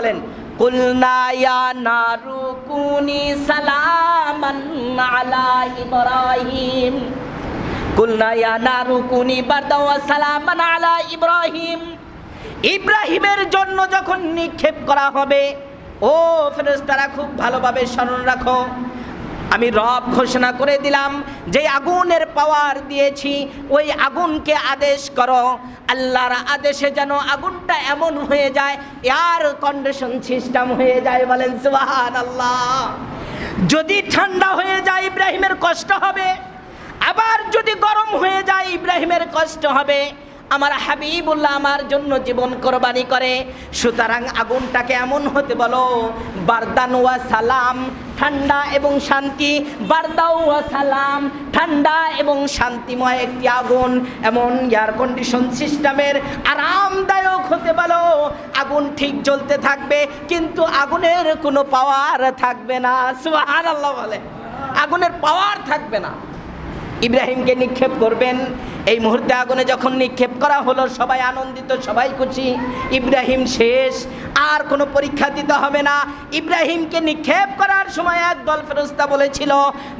বলেন কুলনা ইয়া নারু কুনি সালামান আলা ইব্রাহিম, কুলনা ইয়া নারু কুনি বারদাও ওয়া সালামান আলা ইব্রাহিম। ইব্রাহিমের জন্য যখন নিক্ষেপ করা হবে, ও ফেরেশতারা খুব ভালোভাবে স্মরণ রাখো, আমি রব ঘোষণা করে দিলাম যে আগুনের পাওয়ার দিয়েছি, ওই আগুনকে আদেশ করো, আল্লাহর আদেশে যেন আগুনটা এমন হয়ে যায় এয়ার কন্ডিশন সিস্টেম হয়ে যায়। বলেন সুবহানাল্লাহ। যদি ঠান্ডা হয়ে যায় ইব্রাহিমের কষ্ট হবে, আবার যদি গরম হয়ে যায় ইব্রাহিমের কষ্ট হবে। আমার হাবিবুল্লাহ আমার জন্য জীবন কোরবানি করে, সুতরাং আগুনটাকে এমন হতে বলো বারদান ওয়া সালাম, ঠান্ডা এবং শান্তি, বারদাও ওয়া সালাম, ঠান্ডা এবং শান্তিময় একটি আগুন, এমন এয়ার কন্ডিশন সিস্টেমের আরামদায়ক হতে বলো। আগুন ঠিক জ্বলতে থাকবে কিন্তু আগুনের কোনো পাওয়ার থাকবে না। সুবহানাল্লাহ বলে, আগুনের পাওয়ার থাকবে না। ইব্রাহিমকে নিক্ষেপ করবেন, এই মুহূর্তে আগুনে যখন নিক্ষেপ করা হলো সবাই আনন্দিত, সবাই খুশি, ইব্রাহিম শেষ, আর কোনো পরীক্ষা দিতে হবে না। ইব্রাহিমকে নিক্ষেপ করার সময় একদল ফেরেশতা বলেছিল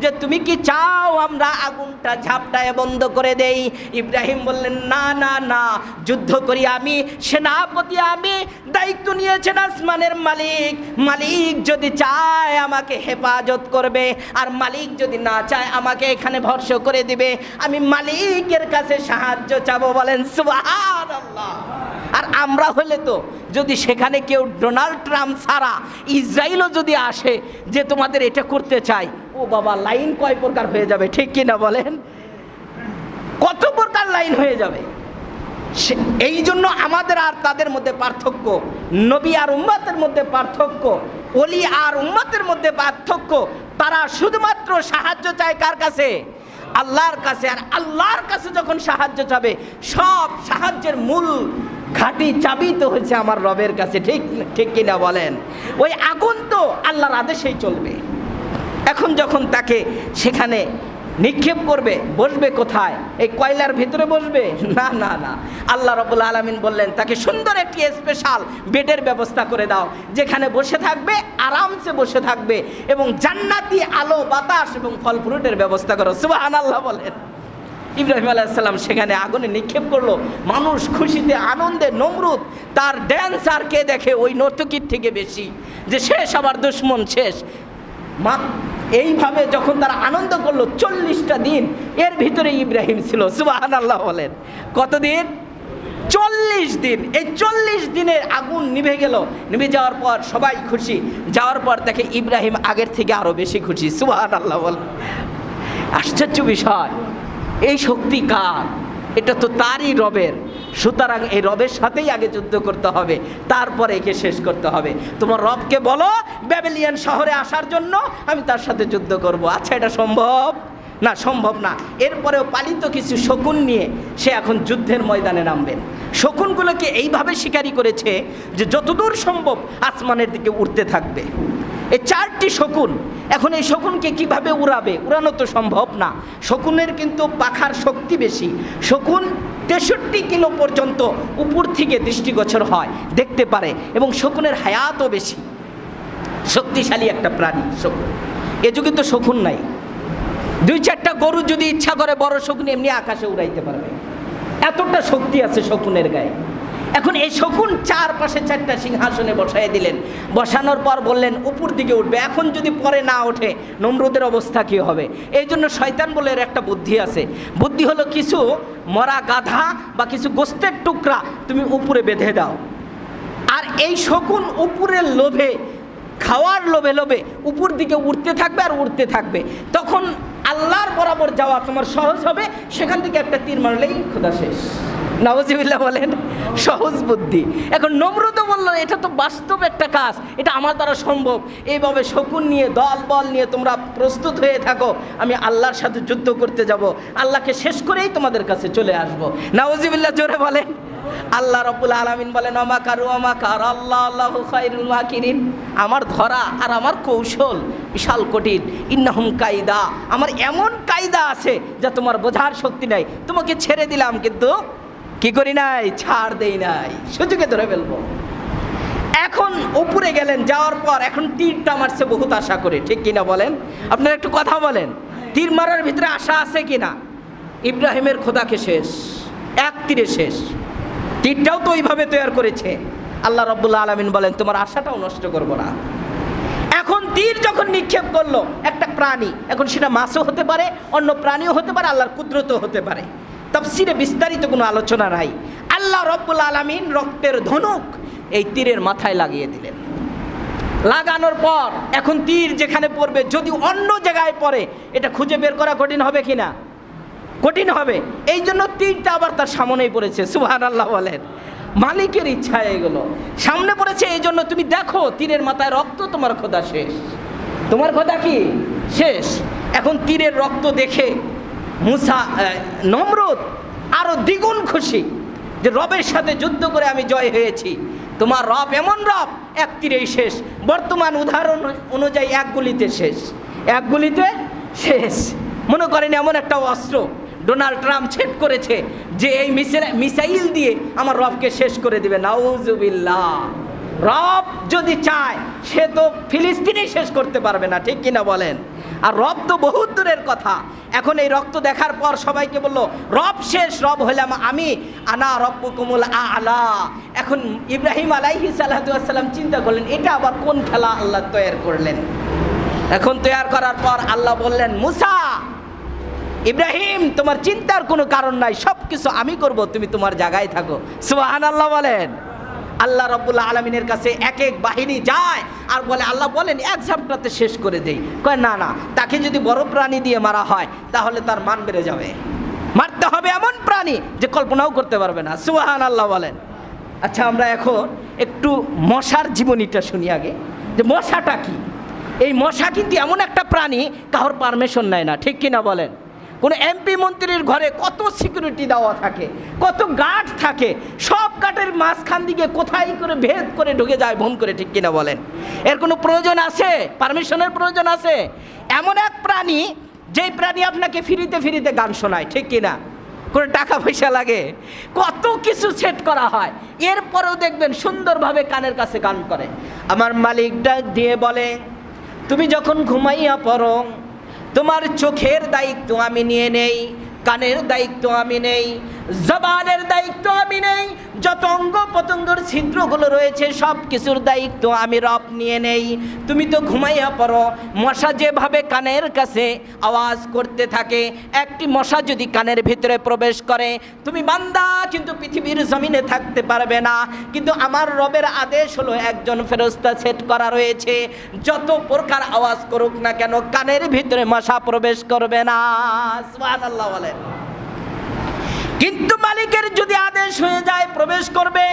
যে তুমি কি চাও আমরা আগুনটা ঝাপটায় বন্ধ করে দেই? ইব্রাহিম বললেন না না না, যুদ্ধ করি আমি, সেনাপতি আমি, দায়িত্ব নিয়েছেন আসমানের মালিক, মালিক যদি চায় আমাকে হেফাজত করবে, আর মালিক যদি না চায় আমাকে এখানে ভরসা করে দিবে, আমি মালিকের কাছে সাহায্য চাবো। বলেন সুবহানাল্লাহ। আর আমরা হলে তো যদি সেখানে কেউ ডোনাল্ড ট্রাম্প ছাড়া ইসরায়েলও যদি আসে যে তোমাদের এটা করতে চাই, ও বাবা লাইন কয় প্রকার হয়ে যাবে, ঠিক কিনা বলেন? কত প্রকার লাইন হয়ে যাবে। এই জন্য আমাদের আর তাদের মধ্যে পার্থক্য, নবী আর উম্মতের মধ্যে পার্থক্য, ওলি আর উম্মতের মধ্যে পার্থক্য। তারা শুধুমাত্র সাহায্য চায় কার কাছে? আল্লাহর কাছে। আর আল্লাহর কাছে যখন সাহায্য চাবে, সব সাহায্যের মূল ঘাঁটি চাবি তো হচ্ছে আমার রবের কাছে, ঠিক ঠিক কিনা বলেন? ওই আগুন তো আল্লাহর আদেশেই চলবে। এখন যখন তাকে সেখানে নিক্ষেপ করবে, বসবে কোথায়? এই কয়লার ভিতরে বসবে? না না না, আল্লাহ রাব্বুল আলামিন বললেন তাকে সুন্দর একটি স্পেশাল বেডের ব্যবস্থা করে দাও, যেখানে বসে থাকবে, আরামসে বসে থাকবে, এবং জান্নাতি আলো বাতাস এবং ফল ফ্রুটের ব্যবস্থা করো। সুবহানাল্লাহ বলেন। ইব্রাহিম আলাইহিস সালাম সেখানে আগুনে নিক্ষেপ করলো, মানুষ খুশিতে আনন্দে, নমরুদ তার ড্যান্স আর কে দেখে ওই নর্তকীর থেকে বেশি, যে শেষ আবার দুশ্মন শেষ। এইভাবে যখন তারা আনন্দ করলো 40টা দিন, এর ভিতরে ইব্রাহিম ছিল। সুবহানাল্লাহ বলেন। কতদিন? 40 দিন। এই 40 দিনের আগুন নিভে গেল। নিভে যাওয়ার পর সবাই খুশি, যাওয়ার পর দেখে ইব্রাহিম আগের থেকে আরো বেশি খুশি। সুবহানাল্লাহ বলেন। আশ্চর্য বিষয়, এই শক্তি কার? এটা তো তারই রবের। সুতরাং এই রবের সাথেই আগে যুদ্ধ করতে হবে, তারপরে একে শেষ করতে হবে। তোমার রবকে বলো ব্যাবিলিয়ন শহরে আসার জন্য, আমি তার সাথে যুদ্ধ করব। আচ্ছা, এটা সম্ভব না? সম্ভব না। এরপরেও পালিত কিছু শকুন নিয়ে সে এখন যুদ্ধের ময়দানে নামবেন। শকুনগুলোকে এইভাবে শিকারি করেছে যে যতদূর সম্ভব আসমানের দিকে উড়তে থাকবে। এই 4টি শকুন, এখন এই শকুনকে কিভাবে উড়াবে? উড়ানো তো সম্ভব না। শকুনের কিন্তু পাখার শক্তি বেশি। শকুন 63 কিলো পর্যন্ত উপর থেকে দৃষ্টিগোচর হয়, দেখতে পারে, এবং শকুনের হায়াতও বেশি। শক্তিশালী একটা প্রাণী শকুন। এ যুগে তো শকুন নাই। 2-4টা গরু যদি ইচ্ছা করে বড় শকুন এমনি আকাশে উড়াইতে পারবে, এতটা শক্তি আছে শকুনের গায়ে। এখন এই শকুন চারপাশে 4টা সিংহাসনে বসাই দিলেন। বসানোর পর বললেন উপর দিকে উঠবে। এখন যদি পরে না ওঠে নমরুদের অবস্থা কী হবে? এই জন্য শয়তান বলে এর একটা বুদ্ধি আছে। বুদ্ধি হলো কিছু মরা গাধা বা কিছু গোস্তের টুকরা তুমি উপরে বেঁধে দাও, আর এই শকুন উপরের লোভে, খাওয়ার লোভে লোভে উপর দিকে উঠতে থাকবে আর উঠতে থাকবে। তখন আল্লাহর বরাবর যাওয়া তোমার সহজ হবে। সেখান থেকে একটা তীর মারলেই খোদা শেষ। নাউজুবিল্লাহ বলেন। সহজ বুদ্ধি। এখন নমরুদও বলল এটা তো বাস্তব একটা কাজ, এটা আমার দ্বারা সম্ভব। এইভাবে শকুন নিয়ে, দল বল নিয়ে তোমরা প্রস্তুত হয়ে থাকো, আমি আল্লাহর সাথে যুদ্ধ করতে যাব, আল্লাহকে শেষ করেই তোমাদের কাছে চলে আসবো। নাউজুবিল্লাহ জোরে বলেন। আল্লাহ রাব্বুল আলামিন বলেন আমাকারু আমাকার আল্লাহ আল্লাহু খায়রুল মাকিরিন। আমার ধরা আর আমার কৌশল বিশাল কঠিন। ইন্নাহুম কায়দা, আমার এমন কায়দা আছে যা তোমার বোঝার শক্তি নাই। তোমাকে ছেড়ে দিলাম কিন্তু কি করি নাই? ছাড় দেই নাই, সুযোগে ধরে ফেলবো। এখন উপরে গেলেন, যাওয়ার পর এখন তীরটা মারছে বহুত আশা করে, ঠিক কিনা বলেন? আপনারা একটু কথা বলেন, তীর মারার ভিতরে আশা আছে কিনা? ইব্রাহিমের খোদাকে শেষ, এক তীরে শেষ। তীরটাও তো ওইভাবে তৈরি করেছে। আল্লাহ রাব্বুল আলামিন বলেন তোমার আশাটাও নষ্ট করব না। এখন তীর যখন নিক্ষেপ করলো একটা প্রাণী, এখন সেটা মাছও হতে পারে, অন্য প্রাণীও হতে পারে, আল্লাহর কুদরতও হতে পারে। তাফসীরে বিস্তারিত কোনো আলোচনা নাই। আল্লাহ রাব্বুল আলামিন রক্তের ধনুক এই তীরের মাথায় লাগিয়ে দিলেন। লাগানোর পর এখন তীর যেখানে পড়বে, যদি অন্য জায়গায় পড়ে এটা খুঁজে বের করা কঠিন হবে কিনা? কঠিন হবে। এই জন্য তীরটা আবার তার সামনেই পড়েছে। সুবহানাল্লাহ বলেন। মালিকের ইচ্ছা এগুলো সামনে পড়েছে, এই জন্য তুমি দেখো তীরের মাথায় রক্ত, তোমার খোদা শেষ। তোমার খোদা কি শেষ? এখন তীরের রক্ত দেখে নমরুদ আরো দ্বিগুণ খুশি যে রবের সাথে যুদ্ধ করে আমি জয় হয়েছি। তোমার রব এমন রব, এক তীরেই শেষ। বর্তমান উদাহরণ অনুযায়ী এক গুলিতে শেষ, এক গুলিতে শেষ। মনে করেন এমন একটা অস্ত্র ডোনাল্ড ট্রাম্প ছেদ করেছে যে এই মিসাইল দিয়ে আমার রবকে শেষ করে দিবে। নাউজুবিল্লাহ। রব যদি চায় সে তো ফিলিস্তিনই শেষ করতে পারবে না, ঠিক কিনা বলেন? আর রব তো বহুত দূরের কথা। এখন এই রক্ত দেখার পর সবাইকে বললো রব শেষ, রব হলাম আমি, আনা রব্বুকুমুল আলা। এখন ইব্রাহিম আলাইহিস সালাতু ওয়াস সালাম চিন্তা করলেন এটা আবার কোন খেলা আল্লাহ তৈরি করলেন। এখন তৈরি করার পর আল্লাহ বললেন মুসা, ইব্রাহিম তোমার চিন্তার কোনো কারণ নাই, সব কিছু আমি করব, তুমি তোমার জায়গায় থাকো। সুবহানাল্লাহ বলেন। আল্লাহ রাব্বুল আলামিনের কাছে এক এক বাহিনী যায় আর বলে আল্লাহ বলেন এক ঝাপটাতে শেষ করে দেই। কয় না না, তাকে যদি বড় প্রাণী দিয়ে মারা হয় তাহলে তার মান বেড়ে যাবে। মারতে হবে এমন প্রাণী যে কল্পনাও করতে পারবে না। সুবহানাল্লাহ বলেন। আচ্ছা আমরা এখন একটু মশার জীবনীটা শুনি আগে, যে মশাটা কি। এই মশা কিন্তু এমন একটা প্রাণী কারোর পারমিশন নেয় না, ঠিক কিনা বলেন? কোনো এমপি মন্ত্রীর ঘরে কত সিকিউরিটি দেওয়া থাকে, কত গার্ড থাকে, সব গার্ডের মাঝখান দিকে কোথায় করে ভেদ করে ঢুকে যায় ভুম করে, ঠিক কিনা বলেন? এর কোনো প্রয়োজন আছে? পারমিশনের প্রয়োজন আছে? এমন এক প্রাণী যেই প্রাণী আপনাকে ফ্রিতে ফ্রিতে গান শোনায়, ঠিক কিনা? কোনো টাকা পয়সা লাগে, কত কিছু সেট করা হয়, এরপরেও দেখবেন সুন্দরভাবে কানের কাছে গান করে। আমার মালিক ডাক দিয়ে বলে তুমি যখন ঘুমাইয়া পড়ো তোমার চোখের দায়িত্ব আমি নিয়ে নেই, কানের দায়িত্ব আমি নেই, জবানের দায়িত্ব আমি নেই, যত অঙ্গ প্রত্যঙ্গের ছিদ্রগুলো রয়েছে সব কিছুর দায়িত্ব আমি রব নিয়ে নেই। তুমি তো ঘুমাইয়া পড়ো। মশা যেভাবে কানের কাছে আওয়াজ করতে থাকে, একটি মশা যদি কানের ভিতরে প্রবেশ করে তুমি বান্দা কিন্তু পৃথিবীর জমিনে থাকতে পারবে না। কিন্তু আমার রবের আদেশ হলো একজন ফেরেশতা সেট করা রয়েছে, যত প্রকার আওয়াজ করুক না কেন কানের ভিতরে মশা প্রবেশ করবে না। সুবহানাল্লাহ বলেন। কিন্তু মালিকের যদি আদেশ হয়ে যায় প্রবেশ করবে।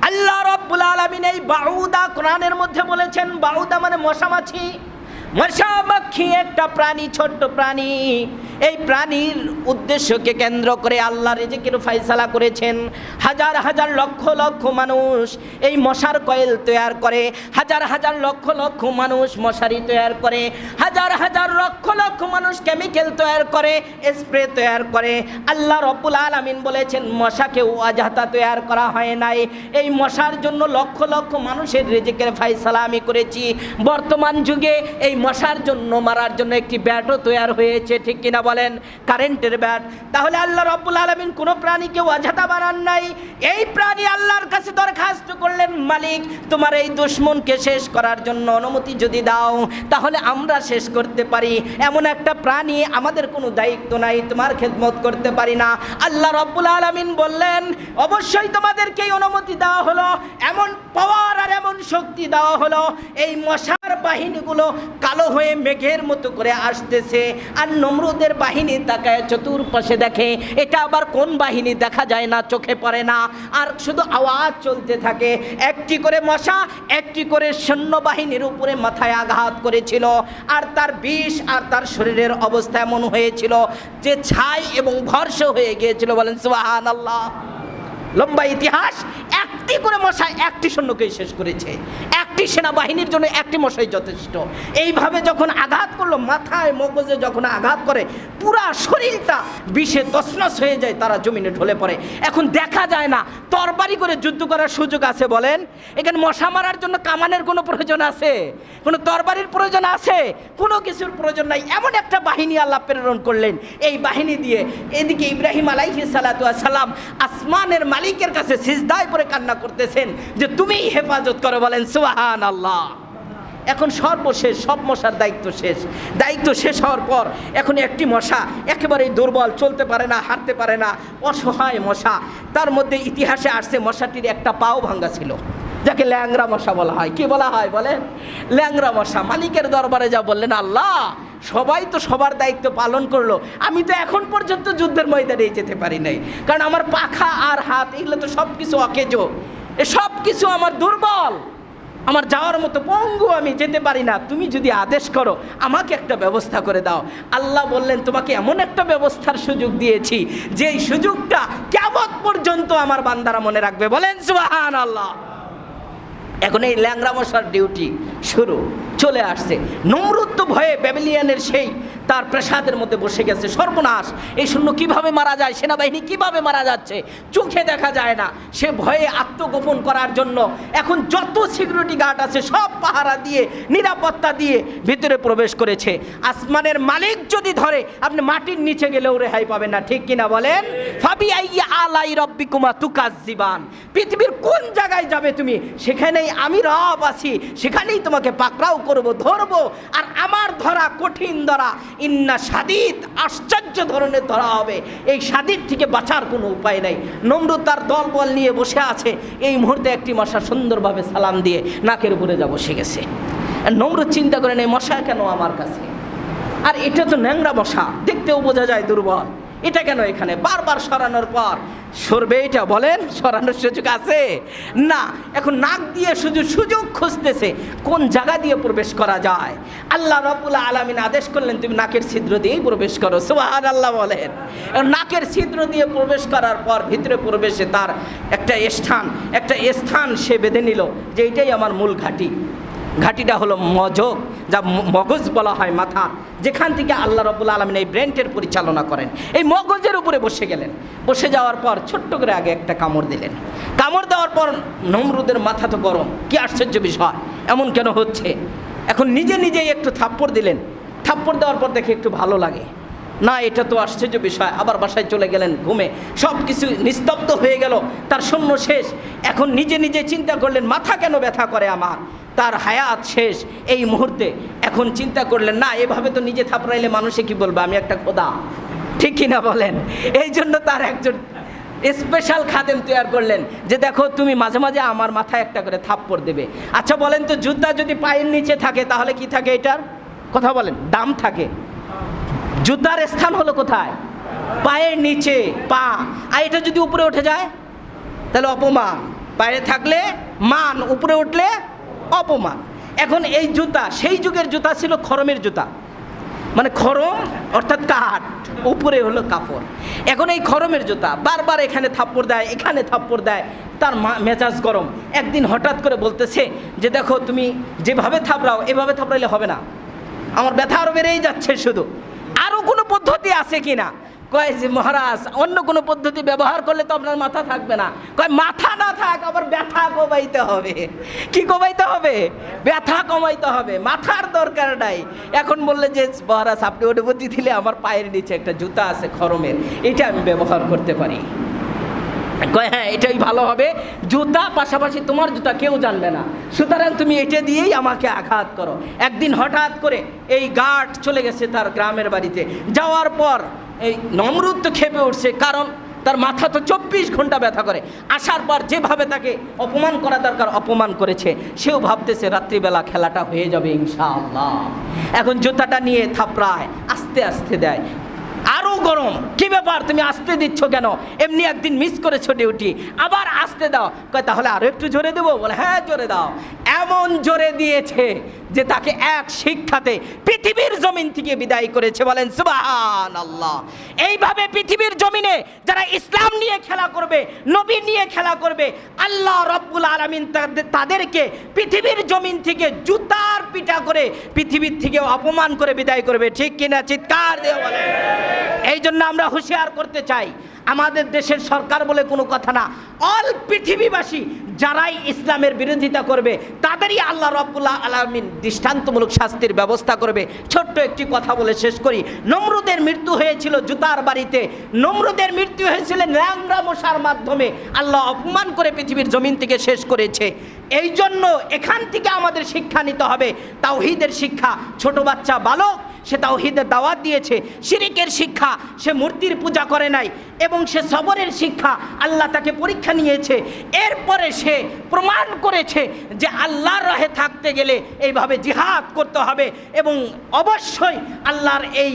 আল্লাহ রাব্বুল আলামিন এই বাউদা কোরআনের মধ্যে বলেছেন, বাউদা মানে মশামাছি। মশামাছি একটা প্রাণী, ছোট্ট প্রাণী। এই প্রাণীর উদ্দেশ্যকে কেন্দ্র করে আল্লাহ রিজিকের ফয়সালা করেছেন। হাজার হাজার লক্ষ লক্ষ মানুষ এই মশার কয়েল তৈরি করে, হাজার হাজার লক্ষ লক্ষ মানুষ মশারি তৈরি করে, হাজার হাজার লক্ষ লক্ষ মানুষ কেমিক্যাল তৈরি করে, স্প্রে তৈরি করে। আল্লাহ রাব্বুল আলামিন বলেছেন মশাকেও অযথা তৈরি করা হয় নাই, এই মশার জন্য লক্ষ লক্ষ মানুষের রিজিকের ফয়সালা আমি করেছি। বর্তমান যুগে এই মশার জন্য মারার জন্য একটি ব্যাটও তৈরি হয়েছে, ঠিক কিনা বলেন? কারেন্টের ব্যাট। তাহলে আল্লাহ রাব্বুল আলামিন কোনো প্রাণীকে অযথা বানান নাই। এই প্রাণী আল্লাহর কাছে দরখাস্ত করলেন মালিক তোমার এই দুশমনকে শেষ করার জন্য অনুমতি যদি দাও তাহলে আমরা শেষ করতে পারি। এমন একটা প্রাণী আমাদের কোনো দায়িত্ব নাই, তোমার খেদমত করতে পারি না। আল্লাহ রাব্বুল আলামিন বললেন অবশ্যই তোমাদেরকেই অনুমতি দেওয়া হলো, এমন পাওয়ার আর এমন শক্তি দেওয়া হলো এই মশার বাহিনীগুলো কালো হয়ে মেঘের মতো করে আসতেছে। আর নমরুদের বাহিনী তাকায় চতুর্পাশে দেখে এটা আবার কোন বাহিনী দেখা যায় না, চোখে পড়ে না, আর শুধু আওয়াজ চলতে থাকে। একটি করে মশা একটি করে সৈন্যবাহিনীর উপরে মাথায় আঘাত করেছিল, আর তার বিষ আর তার শরীরের অবস্থা এমন হয়েছিল যে ছাই এবং ভর্ষ হয়ে গিয়েছিল। বলেন সুবহানাল্লাহ। লম্বা ইতিহাস। একটা একটি করে মশা একটি সৈন্যকেই শেষ করেছে। একটি সেনাবাহিনীর জন্য একটি মশাই যথেষ্ট। এইভাবে যখন আঘাত করলো, মাথায় মগজে যখন আঘাত করে, পুরা শরীরটা বিষে তছনছ হয়ে যায়, তারা জমিনে ঢলে পড়ে। এখন দেখা যায় না তরবারি করে যুদ্ধ করার সুযোগ আছে বলেন? এখানে মশা মারার জন্য কামানের কোনো প্রয়োজন আছে? কোনো তরবারির প্রয়োজন আছে? কোনো কিছুর প্রয়োজন নাই। এমন একটা বাহিনী আল্লাহ প্রেরণ করলেন, এই বাহিনী দিয়ে এদিকে ইব্রাহিম আলাইহিস সালাতু ওয়াস সালাম আসমানের মালিকের কাছে সিজদায় পড়ে কান্না করতেছেন যে তুমিই হেফাজত করো, বলেন সুবহানাল্লাহ। এখন সর্বশেষ সব মশার দায়িত্ব শেষ। দায়িত্ব শেষ হওয়ার পর এখন একটি মশা একেবারেই দুর্বল, চলতে পারে না, হাঁটতে পারে না, অসহায় মশা। তার মধ্যে ইতিহাসে আসছে মশাটির একটা পাও ভাঙ্গা ছিল, যাকে ল্যাংরা মশা বলা হয়। কি বলা হয় বলেন? ল্যাংরা মশা। মালিকের দরবারে যা বললেন, আল্লাহ সবাই তো সবার দায়িত্ব পালন করলো, আমি তো এখন পর্যন্ত যুদ্ধের ময়দানে যেতে পারি নাই, কারণ আমার পাখা আর হাত এগুলো তো সব কিছু অকেজো, এ সব কিছু আমার দুর্বল, আমার যাওয়ার মতো পঙ্গু, আমি যেতে পারি না। তুমি যদি আদেশ করো আমাকে একটা ব্যবস্থা করে দাও। আল্লাহ বললেন, তোমাকে এমন একটা ব্যবস্থার সুযোগ দিয়েছি যেই সুযোগটা কিয়ামত পর্যন্ত আমার বান্দারা মনে রাখবে, বলেন সুবহানাল্লাহ। এখন এই ল্যাংরা মশার ডিউটি শুরু চলে আসছে। নমরুদ তো ভয়ে ব্যাবিলিয়ানের সেই তার প্রাসাদের মধ্যে বসে গেছে। সর্বনাশ, এই শূন্য কিভাবে মারা যায়, সেনাবাহিনী কিভাবে মারা যাচ্ছে, চোখে দেখা যায় না। সে ভয়ে আত্মগোপন করার জন্য এখন যত সিকিউরিটি গার্ড আছে সব পাহারা দিয়ে, নিরাপত্তা দিয়ে ভিতরে প্রবেশ করেছে। আসমানের মালিক যদি ধরে, আপনি মাটির নিচে গেলেও রেহাই পাবেন না, ঠিক কিনা বলেন? ফাবি আইয়া আলাই রব্বিকুমা তুকাজ্জিবান। পৃথিবীর কোন জায়গায় যাবে তুমি, সেখানেই আমি রব আছি, সেখানেই তোমাকে পাকড়াও করব, ধরবো। আর আমার ধরা কঠিন ধরা, ইন্না শাদীদ, আশ্চর্য ধরনের ধরা হবে। এই শাদীদ থেকে বাঁচার কোনো উপায় নাই। নমরুদ তার দলবল নিয়ে বসে আছে। এই মুহূর্তে একটি মশা সুন্দরভাবে সালাম দিয়ে নাকের উপরে যা বসে গেছে। নমরুদ চিন্তা করেন, এই মশা কেন আমার কাছে? আর এটা তো ন্যাংরা মশা, দেখতেও বোঝা যায় দুর্বল, এটা কেন এখানে? বারবার সরানোর পর সরবে এটা, বলেন? সরানোর সুযোগ আছে না। এখন নাক দিয়ে শুধু সুযোগ খুঁজতেছে কোন জায়গা দিয়ে প্রবেশ করা যায়। আল্লাহ রাব্বুল আলামিন আদেশ করলেন, তুমি নাকের ছিদ্র দিয়েই প্রবেশ করো, সুবহানাল্লাহ বলেন। নাকের ছিদ্র দিয়ে প্রবেশ করার পর ভিতরে প্রবেশে তার একটা স্থান সে বেঁধে নিল যে এটাই আমার মূল ঘাঁটি। ঘাঁটিটা হলো মজক, যা মগজ বলা হয়, মাথা, যেখান থেকে আল্লাহ রাব্বুল আলামিন এই ব্রেনটের পরিচালনা করেন। এই মগজের উপরে বসে গেলেন। বসে যাওয়ার পর ছোট্ট করে আগে একটা কামড় দিলেন। কামড় দেওয়ার পর নমরুদের মাথা তো গরম, কি আশ্চর্য বিষয়, এমন কেন হচ্ছে? এখন নিজে নিজেই একটু থাপ্পড় দিলেন। থাপ্পড় দেওয়ার পর দেখে একটু ভালো লাগে না, এটা তো আশ্চর্য বিষয়। আবার বাসায় চলে গেলেন ঘুমে। সব কিছু নিস্তব্ধ হয়ে গেল, তার শূন্য শেষ। এখন নিজে নিজে চিন্তা করলেন, মাথা কেন ব্যথা করে আমার, তার হায়াত শেষ এই মুহূর্তে। এখন চিন্তা করলেন, না এভাবে তো নিজে থাপড়াইলে মানুষে কি বলবে, আমি একটা খোদা, ঠিক কিনা বলেন? এই জন্য তার একজন স্পেশাল খাদেম তৈরি করলেন যে দেখো তুমি মাঝে মাঝে আমার মাথায় একটা করে থাপ্পড় দেবে। আচ্ছা বলেন তো, জুতা যদি পায়ের নিচে থাকে তাহলে কি থাকে? এটার কথা বলেন, দাম থাকে। জুতার স্থান হলো কোথায়? পায়ের নিচে, পা। আর এটা যদি উপরে উঠে যায় তাহলে অপমান। পায়ে থাকলে মান, উপরে উঠলে অপমান। এখন এই জুতা সেই যুগের জুতা ছিল খরমের জুতা, মানে খরম অর্থাৎ কাঠ, উপরে হলো কাপড়। এখন এই খরমের জুতা বারবার এখানে থাপ্পড় দেয়, এখানে থাপ্পড় দেয়, তার মেজাজ গরম। একদিন হঠাৎ করে বলতেছে যে দেখো তুমি যেভাবে থাপড়াও এভাবে থাপড়াইলে হবে না, আমার ব্যথা আরও বেড়েই যাচ্ছে, শুধু আরও কোনো পদ্ধতি আছে কি না? কয় যে মহারাজ, অন্য কোনো পদ্ধতি ব্যবহার করলে তো আপনার মাথা থাকবে না। কয় মাথা না থাক, আবার ব্যথা কমাইতে হবে। কি কমাইতে হবে? ব্যথা কমাইতে হবে, মাথার দরকার নাই। এখন বললে যে মহারাজ আপনি অনুমতি দিলে আমার পায়ের নিচে একটা জুতা আছে খরমের, এটা আমি ব্যবহার করতে পারি। কয় হ্যাঁ এটাই ভালো হবে, জুতা পাশাপাশি তোমার জুতা কেউ জানবে না, সুতরাং তুমি এটা দিয়েই আমাকে আঘাত করো। একদিন হঠাৎ করে এই গার্ড চলে গেছে তার গ্রামের বাড়িতে। যাওয়ার পর এই নমরুদ তো খেপে উঠছে, কারণ তার মাথা তো 24 ঘন্টা ব্যথা করে। আসার পর যেভাবে তাকে অপমান করা দরকার অপমান করেছে। সেও ভাবতেছে রাত্রিবেলা খেলাটা হয়ে যাবে ইনশাআল্লাহ। এখন জুতাটা নিয়ে থাপড়ায়, আস্তে আস্তে দেয়। আরো গরম, কি ব্যাপার তুমি আসতে দিচ্ছ কেন? এমনি একদিন মিস করেছো ডিউটি, আবার আসতে দাও। কয় তাহলে আরো একটু জোরে দেবো? বলে হ্যাঁ জোরে দাও। এমন জোরে দিয়েছে যে তাকে এক শিক্ষাতে পৃথিবীর জমিন থেকে বিদায় করেছে। বলেন সুবহানাল্লাহ। এইভাবে পৃথিবীর জমিনে যারা ইসলাম নিয়ে খেলা করবে, নবী নিয়ে খেলা করবে, আল্লাহ রাব্বুল আলামিন তাদেরকে পৃথিবীর জমিন থেকে জুতার পিটা করে পৃথিবীর থেকে অপমান করে বিদায় করবে। ঠিক কিনা? চিৎকার দিয়ে বলে। এই জন্য আমরা হুঁশিয়ার করতে চাই, আমাদের দেশের সরকার বলে কোনো কথা না, অল পৃথিবীবাসী যারাই ইসলামের বিরোধিতা করবে তাদেরই আল্লাহ রাব্বুল আলামিন দৃষ্টান্তমূলক শাস্তির ব্যবস্থা করবে। ছোট্ট একটি কথা বলে শেষ করি। নমরুদের মৃত্যু হয়েছিল জুতার বাড়িতে, নমরুদের মৃত্যু হয়েছিল ন্যাংরা মশার মাধ্যমে। আল্লাহ অপমান করে পৃথিবীর জমিন থেকে শেষ করেছে। এই জন্য এখান থেকে আমাদের শিক্ষা নিতে হবে, তাওহীদের শিক্ষা। ছোট বাচ্চা বালক সে তাওহীদের দাওয়াত দিয়েছে, শিরকের শিক্ষা সে মূর্তির পূজা করে নাই, এবং সে সবরের শিক্ষা আল্লাহ তাকে পরীক্ষা নিয়েছে। এরপরে সে প্রমাণ করেছে যে আল্লাহর রাহে থাকতে গেলে এইভাবে জিহাদ করতে হবে, এবং অবশ্যই আল্লাহর এই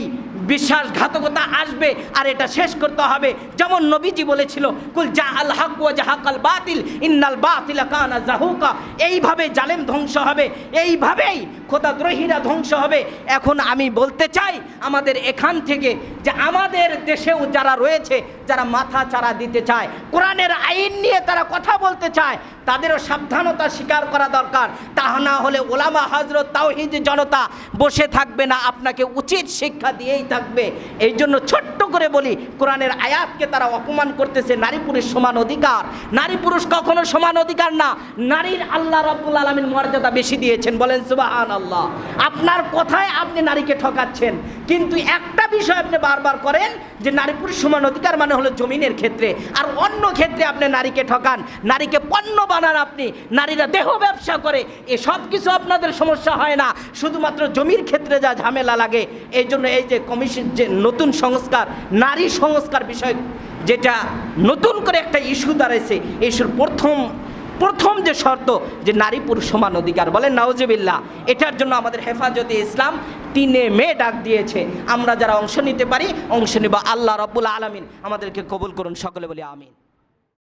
বিশ্বাসঘাতকতা আসবে আর এটা শেষ করতে হবে। যেমন নবীজি বলেছিল, কুল জা আল হক ওয়া জাহাকাল বাতিল ইন্নাল বাতিলা কানা জাহুকা। এইভাবে জালেম ধ্বংস হবে, এইভাবেই খোদাদ্রোহীরা ধ্বংস হবে। এখন আমি বলতে চাই আমাদের এখান থেকে যে আমাদের দেশেও যারা রয়েছে, যারা মাথা চারা দিতে চায়, কোরআনের আইন নিয়ে তারা কথা বলতে চায়, তাদেরও সাবধানতা স্বীকার করা দরকার। তা না হলে ওলামা হযরত তাওহীদ জনতা বসে থাকবে না, আপনাকে উচিত শিক্ষা দিয়েই থাকবে। এই জন্য ছোট্ট করে বলি, কোরআনের আয়াতকে তারা অপমান করতেছে। নারী পুরুষ সমান অধিকার, নারী পুরুষ কখনো সমান অধিকার না। নারীর আল্লাহ রাব্বুল আলামিন মর্যাদা বেশি দিয়েছেন। বলেন সুবহানাল্লাহ। আপনার কথায় আপনি নারীকে ঠকাচ্ছেন, কিন্তু একটা বিষয় আপনি বারবার করেন যে নারী পুরুষ সমান অধিকার মানে হলো জমিনের ক্ষেত্রে, আর অন্য ক্ষেত্রে আপনি নারীকে ঠকান, নারীকে পণ্য বানান আপনি, নারীরা দেহ ব্যবসা করে। এসব কিছু আপনাদের সমস্যা হয় না, শুধুমাত্র জমির ক্ষেত্রে যা ঝামেলা লাগে। এই জন্য এই যে কমিশন, যে নতুন সংস্কার, নারী সংস্কার বিষয়, যেটা নতুন করে একটা ইস্যু দাঁড়াইছে, এই ইস্যুর প্রথম যে শর্ত যে নারী পুরুষ সমান অধিকার। বলেন নাউজুবিল্লাহ। এটার জন্য আমাদের হেফাজতে ইসলাম 3 মে ডাক দিয়েছে। আমরা যারা অংশ নিতে পারি অংশ নেব। আল্লাহ রাব্বুল আলামিন আমাদেরকে কবুল করুন। সকলে বলি আমিন।